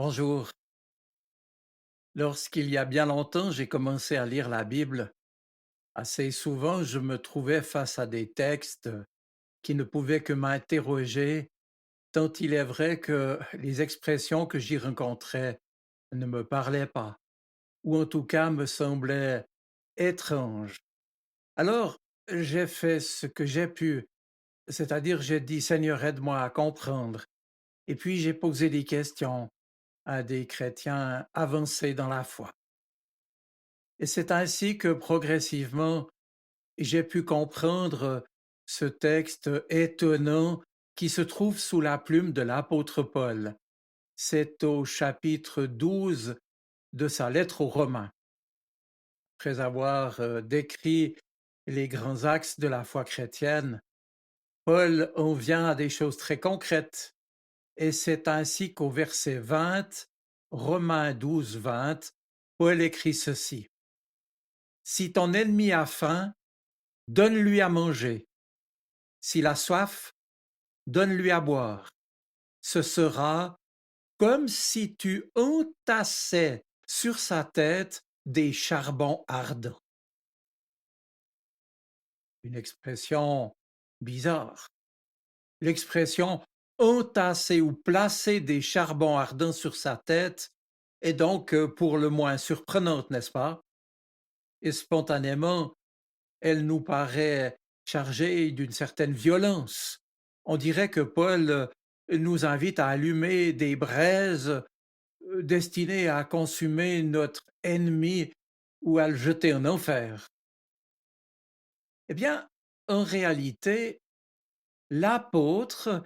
Bonjour. Lorsqu'il y a bien longtemps, j'ai commencé à lire la Bible, assez souvent, je me trouvais face à des textes qui ne pouvaient que m'interroger, tant il est vrai que les expressions que j'y rencontrais ne me parlaient pas, ou en tout cas me semblaient étranges. Alors, j'ai fait ce que j'ai pu, c'est-à-dire j'ai dit Seigneur, aide-moi à comprendre. Et puis j'ai posé des questions à des chrétiens avancés dans la foi. Et c'est ainsi que progressivement, j'ai pu comprendre ce texte étonnant qui se trouve sous la plume de l'apôtre Paul. C'est au chapitre 12 de sa lettre aux Romains. Après avoir décrit les grands axes de la foi chrétienne, Paul en vient à des choses très concrètes. Et c'est ainsi qu'au verset 20, Romains 12, 20, Paul écrit ceci. Si ton ennemi a faim, donne-lui à manger. S'il a soif, donne-lui à boire. Ce sera comme si tu entassais sur sa tête des charbons ardents. Une expression bizarre. L'expression entasser ou placer des charbons ardents sur sa tête est donc pour le moins surprenante, n'est-ce pas? Et spontanément, elle nous paraît chargée d'une certaine violence. On dirait que Paul nous invite à allumer des braises destinées à consumer notre ennemi ou à le jeter en enfer. Eh bien, en réalité, l'apôtre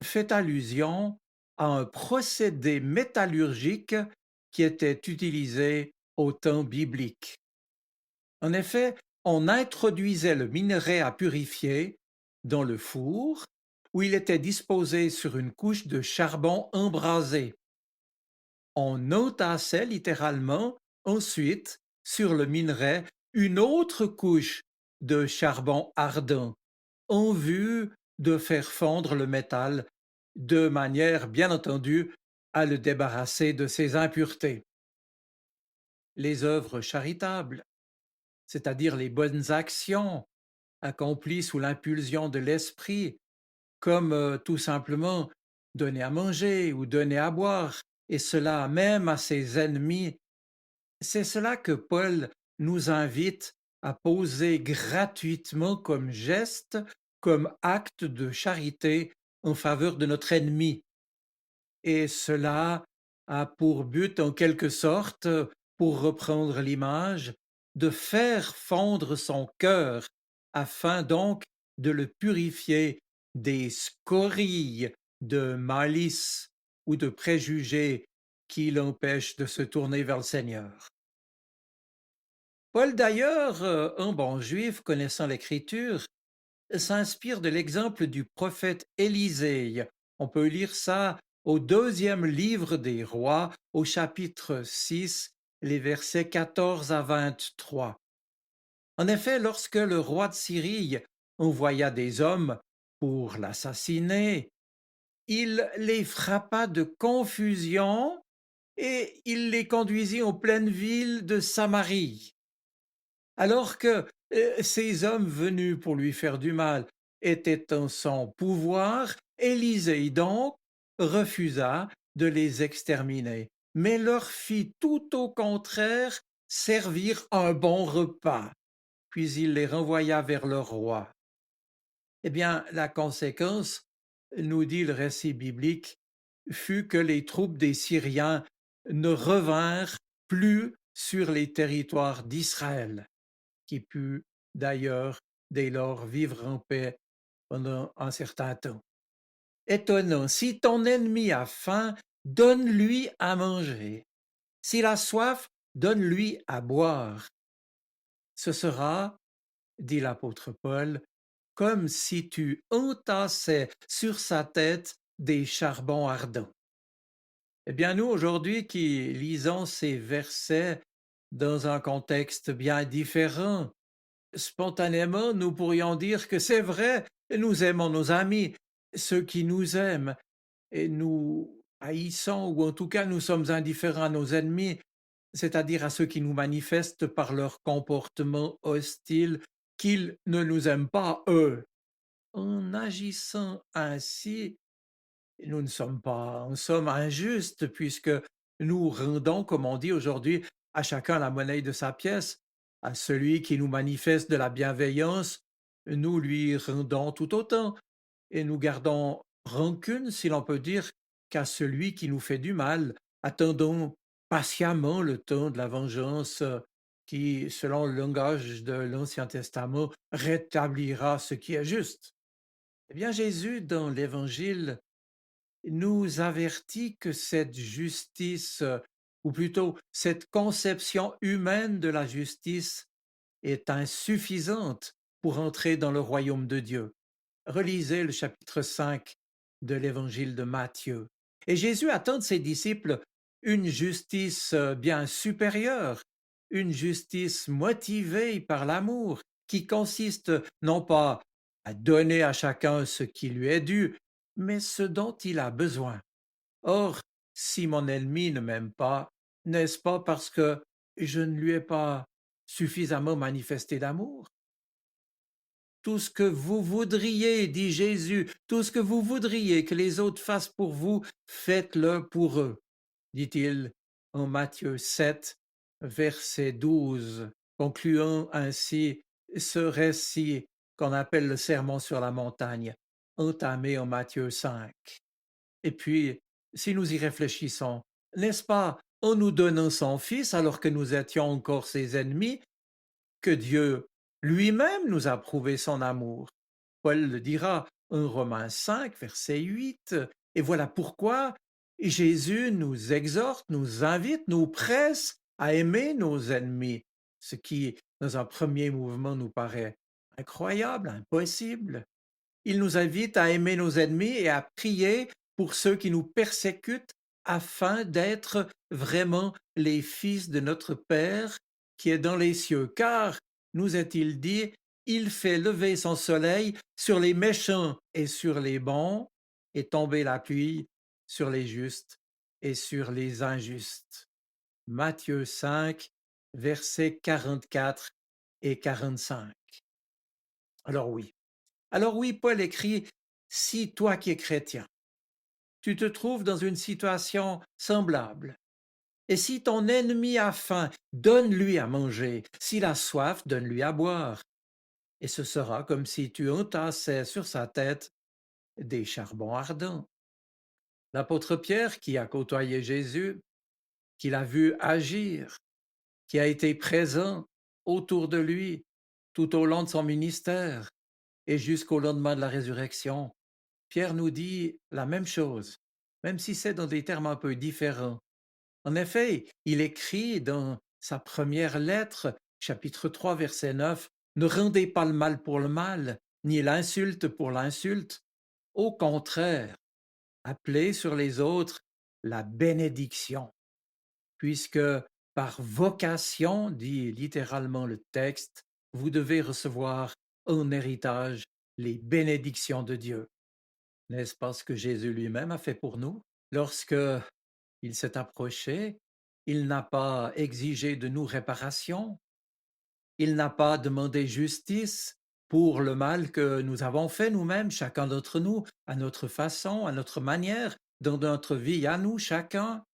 fait allusion à un procédé métallurgique qui était utilisé au temps biblique. En effet, on introduisait le minerai à purifier dans le four où il était disposé sur une couche de charbon embrasé. On entassait littéralement ensuite sur le minerai une autre couche de charbon ardent en vue de faire fondre le métal de manière, bien entendu, à le débarrasser de ses impuretés. Les œuvres charitables, c'est-à-dire les bonnes actions accomplies sous l'impulsion de l'esprit, comme tout simplement donner à manger ou donner à boire, et cela même à ses ennemis. C'est cela que Paul nous invite à poser gratuitement comme geste, comme acte de charité en faveur de notre ennemi. Et cela a pour but, en quelque sorte, pour reprendre l'image, de faire fondre son cœur, afin donc de le purifier des scories de malice ou de préjugés qui l'empêchent de se tourner vers le Seigneur. Paul d'ailleurs, un bon juif connaissant l'Écriture, s'inspire de l'exemple du prophète Élisée. On peut lire ça au deuxième livre des rois, au chapitre 6, les versets 14 à 23. En effet, lorsque le roi de Syrie envoya des hommes pour l'assassiner, il les frappa de confusion et il les conduisit en pleine ville de Samarie. Alors que ces hommes venus pour lui faire du mal étaient en son pouvoir, Élisée donc refusa de les exterminer, mais leur fit tout au contraire servir un bon repas, puis il les renvoya vers leur roi. Eh bien, la conséquence, nous dit le récit biblique, fut que les troupes des Syriens ne revinrent plus sur les territoires d'Israël, qui put d'ailleurs dès lors vivre en paix pendant un certain temps. Étonnant, si ton ennemi a faim, donne-lui à manger. S'il a soif, donne-lui à boire. Ce sera, dit l'apôtre Paul, comme si tu entassais sur sa tête des charbons ardents. Eh bien, nous, aujourd'hui, qui lisons ces versets dans un contexte bien différent, spontanément, nous pourrions dire que c'est vrai, nous aimons nos amis, ceux qui nous aiment, et nous haïssons ou en tout cas nous sommes indifférents à nos ennemis, c'est-à-dire à ceux qui nous manifestent par leur comportement hostile qu'ils ne nous aiment pas, eux. En agissant ainsi, nous sommes injustes puisque nous rendons, comme on dit aujourd'hui, à chacun la monnaie de sa pièce. À celui qui nous manifeste de la bienveillance, nous lui rendons tout autant et nous gardons rancune, si l'on peut dire, qu'à celui qui nous fait du mal. Attendons patiemment le temps de la vengeance qui, selon le langage de l'Ancien Testament, rétablira ce qui est juste. Eh bien, Jésus, dans l'Évangile, nous avertit que cette justice, ou plutôt cette conception humaine de la justice, est insuffisante pour entrer dans le royaume de Dieu. Relisez le chapitre 5 de l'évangile de Matthieu. Et Jésus attend de ses disciples une justice bien supérieure, une justice motivée par l'amour, qui consiste non pas à donner à chacun ce qui lui est dû, mais ce dont il a besoin. Or, si mon ennemi ne m'aime pas, n'est-ce pas parce que je ne lui ai pas suffisamment manifesté d'amour? Tout ce que vous voudriez, dit Jésus, tout ce que vous voudriez que les autres fassent pour vous, faites-le pour eux, dit-il en Matthieu 7, verset 12, concluant ainsi ce récit qu'on appelle le Sermon sur la montagne, entamé en Matthieu 5. Et puis, si nous y réfléchissons, n'est-ce pas en nous donnant son Fils alors que nous étions encore ses ennemis, que Dieu lui-même nous a prouvé son amour. Paul le dira en Romains 5, verset 8. Et voilà pourquoi Jésus nous exhorte, nous invite, nous presse à aimer nos ennemis, ce qui, dans un premier mouvement, nous paraît incroyable, impossible. Il nous invite à aimer nos ennemis et à prier pour ceux qui nous persécutent afin d'être vraiment les fils de notre Père qui est dans les cieux. Car, nous est-il dit, il fait lever son soleil sur les méchants et sur les bons et tomber la pluie sur les justes et sur les injustes. Matthieu 5, versets 44 et 45. Alors oui, Paul écrit, si toi qui es chrétien, tu te trouves dans une situation semblable, et si ton ennemi a faim, donne-lui à manger, s'il a soif, donne-lui à boire, et ce sera comme si tu entassais sur sa tête des charbons ardents. L'apôtre Pierre, qui a côtoyé Jésus, qui l'a vu agir, qui a été présent autour de lui tout au long de son ministère et jusqu'au lendemain de la résurrection, Pierre nous dit la même chose, même si c'est dans des termes un peu différents. En effet, il écrit dans sa première lettre, chapitre 3, verset 9, ne rendez pas le mal pour le mal, ni l'insulte pour l'insulte. Au contraire, appelez sur les autres la bénédiction, puisque par vocation, dit littéralement le texte, vous devez recevoir en héritage les bénédictions de Dieu. N'est-ce pas ce que Jésus lui-même a fait pour nous? Lorsque il s'est approché, il n'a pas exigé de nous réparation, il n'a pas demandé justice pour le mal que nous avons fait nous-mêmes, chacun d'entre nous, à notre façon, à notre manière, dans notre vie à nous, chacun,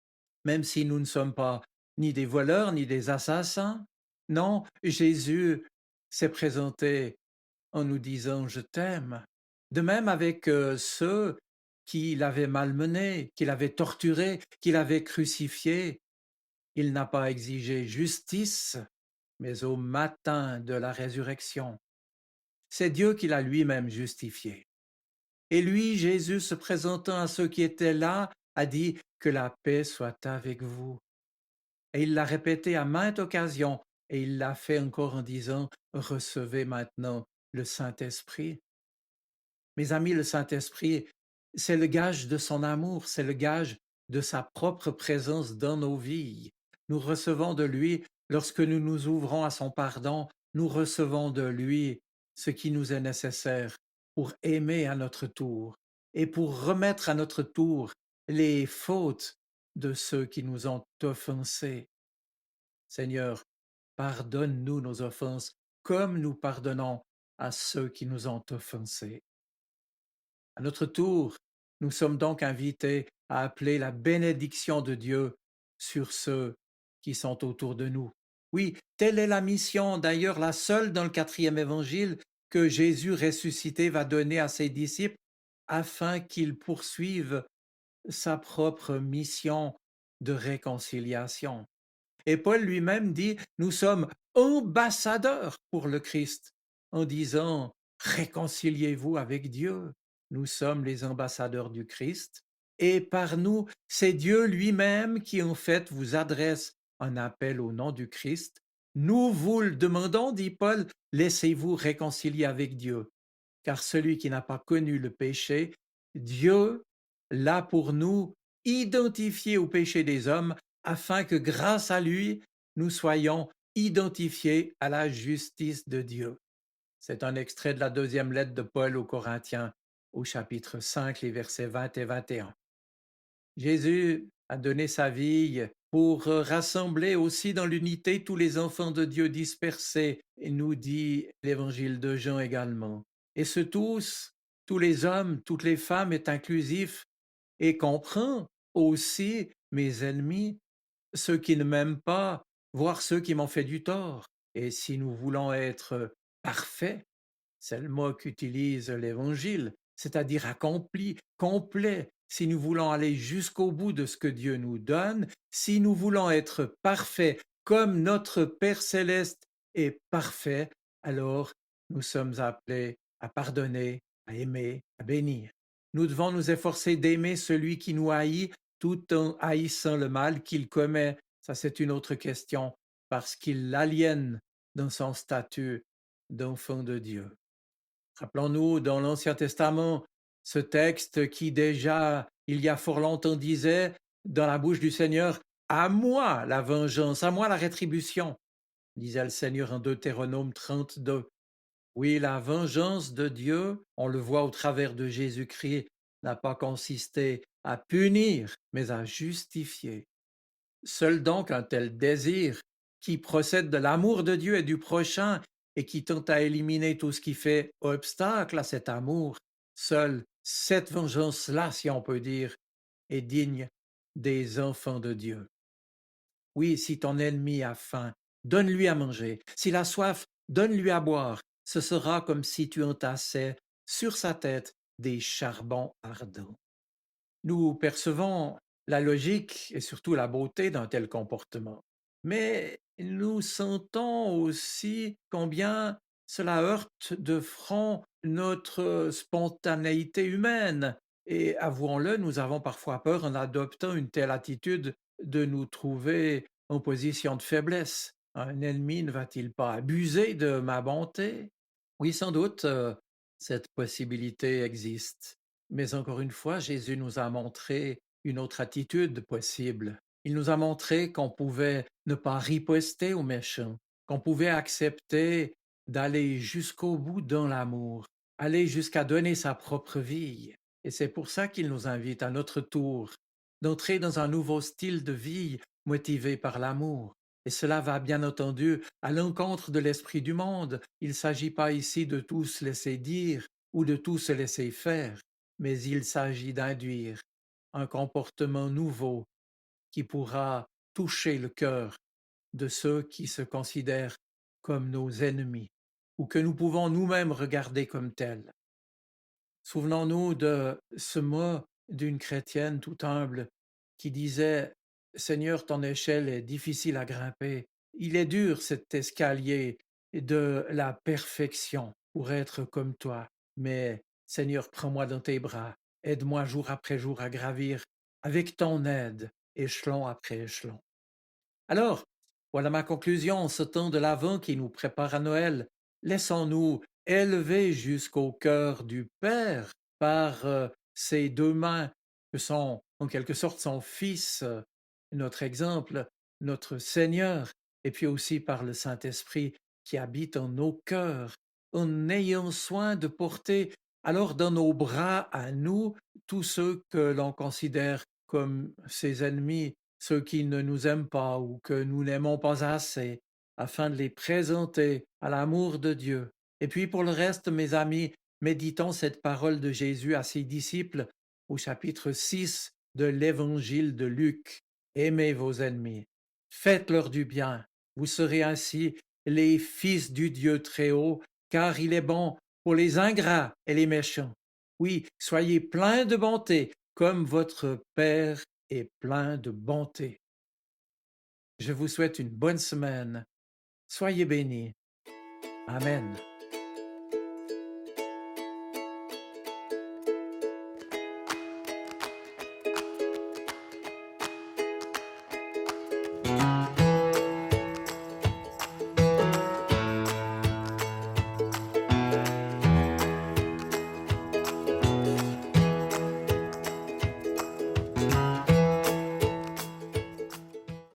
même si nous ne sommes pas ni des voleurs, ni des assassins. Non, Jésus s'est présenté en nous disant je t'aime. De même avec ceux qui l'avaient malmené, qui l'avaient torturé, qui l'avaient crucifié. Il n'a pas exigé justice, mais au matin de la résurrection, c'est Dieu qui l'a lui-même justifié. Et lui, Jésus, se présentant à ceux qui étaient là, a dit que la paix soit avec vous. Et il l'a répété à maintes occasions, et il l'a fait encore en disant, recevez maintenant le Saint-Esprit. Mes amis, le Saint-Esprit, c'est le gage de son amour, c'est le gage de sa propre présence dans nos vies. Nous recevons de lui, lorsque nous nous ouvrons à son pardon, nous recevons de lui ce qui nous est nécessaire pour aimer à notre tour et pour remettre à notre tour les fautes de ceux qui nous ont offensés. Seigneur, pardonne-nous nos offenses comme nous pardonnons à ceux qui nous ont offensés. À notre tour, nous sommes donc invités à appeler la bénédiction de Dieu sur ceux qui sont autour de nous. Oui, telle est la mission, d'ailleurs la seule dans le 4e évangile que Jésus ressuscité va donner à ses disciples afin qu'ils poursuivent sa propre mission de réconciliation. Et Paul lui-même dit, nous sommes ambassadeurs pour le Christ, en disant, réconciliez-vous avec Dieu. Nous sommes les ambassadeurs du Christ, et par nous, c'est Dieu lui-même qui en fait vous adresse un appel au nom du Christ. Nous vous le demandons, dit Paul, laissez-vous réconcilier avec Dieu, car celui qui n'a pas connu le péché, Dieu l'a pour nous identifié au péché des hommes, afin que grâce à lui, nous soyons identifiés à la justice de Dieu. C'est un extrait de la 2e lettre de Paul aux Corinthiens, au chapitre 5, les versets 20 et 21. Jésus a donné sa vie pour rassembler aussi dans l'unité tous les enfants de Dieu dispersés, et nous dit l'évangile de Jean également. Et ce tous les hommes, toutes les femmes est inclusif et comprend aussi mes ennemis, ceux qui ne m'aiment pas, voire ceux qui m'ont fait du tort. Et si nous voulons être parfaits, c'est le mot qu'utilise l'Évangile, c'est-à-dire accompli, complet. Si nous voulons aller jusqu'au bout de ce que Dieu nous donne, si nous voulons être parfaits comme notre Père céleste est parfait, alors nous sommes appelés à pardonner, à aimer, à bénir. Nous devons nous efforcer d'aimer celui qui nous haït tout en haïssant le mal qu'il commet. Ça, c'est une autre question, parce qu'il l'aliène dans son statut d'enfant de Dieu. Rappelons-nous dans l'Ancien Testament ce texte qui déjà, il y a fort longtemps, disait dans la bouche du Seigneur, à moi la vengeance, à moi la rétribution, disait le Seigneur en Deutéronome 32. Oui, la vengeance de Dieu, on le voit au travers de Jésus-Christ, n'a pas consisté à punir, mais à justifier. Seul donc un tel désir, qui procède de l'amour de Dieu et du prochain, et qui tente à éliminer tout ce qui fait obstacle à cet amour, seule cette vengeance-là, si on peut dire, est digne des enfants de Dieu. Oui, si ton ennemi a faim, donne-lui à manger. S'il a soif, donne-lui à boire. Ce sera comme si tu entassais sur sa tête des charbons ardents. Nous percevons la logique et surtout la beauté d'un tel comportement. Mais nous sentons aussi combien cela heurte de front notre spontanéité humaine. Et avouons-le, nous avons parfois peur en adoptant une telle attitude de nous trouver en position de faiblesse. Un ennemi ne va-t-il pas abuser de ma bonté? Oui, sans doute, cette possibilité existe. Mais encore une fois, Jésus nous a montré une autre attitude possible. Il nous a montré qu'on pouvait ne pas riposter aux méchants, qu'on pouvait accepter d'aller jusqu'au bout dans l'amour, aller jusqu'à donner sa propre vie. Et c'est pour ça qu'il nous invite à notre tour d'entrer dans un nouveau style de vie motivé par l'amour. Et cela va bien entendu à l'encontre de l'esprit du monde. Il ne s'agit pas ici de tout se laisser dire ou de tout se laisser faire, mais il s'agit d'induire un comportement nouveau qui pourra toucher le cœur de ceux qui se considèrent comme nos ennemis ou que nous pouvons nous-mêmes regarder comme tels. Souvenons-nous de ce mot d'une chrétienne tout humble qui disait « Seigneur, ton échelle est difficile à grimper. Il est dur cet escalier de la perfection pour être comme toi. Mais Seigneur, prends-moi dans tes bras. Aide-moi jour après jour à gravir avec ton aide, échelon après échelon. » Alors, voilà ma conclusion en ce temps de l'Avent qui nous prépare à Noël. Laissons-nous élever jusqu'au cœur du Père par ces deux mains que sont en quelque sorte son Fils, notre exemple, notre Seigneur, et puis aussi par le Saint-Esprit qui habite en nos cœurs, en ayant soin de porter alors dans nos bras à nous tous ceux que l'on considère comme ses ennemis, ceux qui ne nous aiment pas ou que nous n'aimons pas assez, afin de les présenter à l'amour de Dieu. Et puis pour le reste, mes amis, méditons cette parole de Jésus à ses disciples au chapitre 6 de l'évangile de Luc. Aimez vos ennemis, faites-leur du bien, vous serez ainsi les fils du Dieu très haut, car il est bon pour les ingrats et les méchants. Oui, soyez pleins de bonté, comme votre Père est plein de bonté. Je vous souhaite une bonne semaine. Soyez bénis. Amen.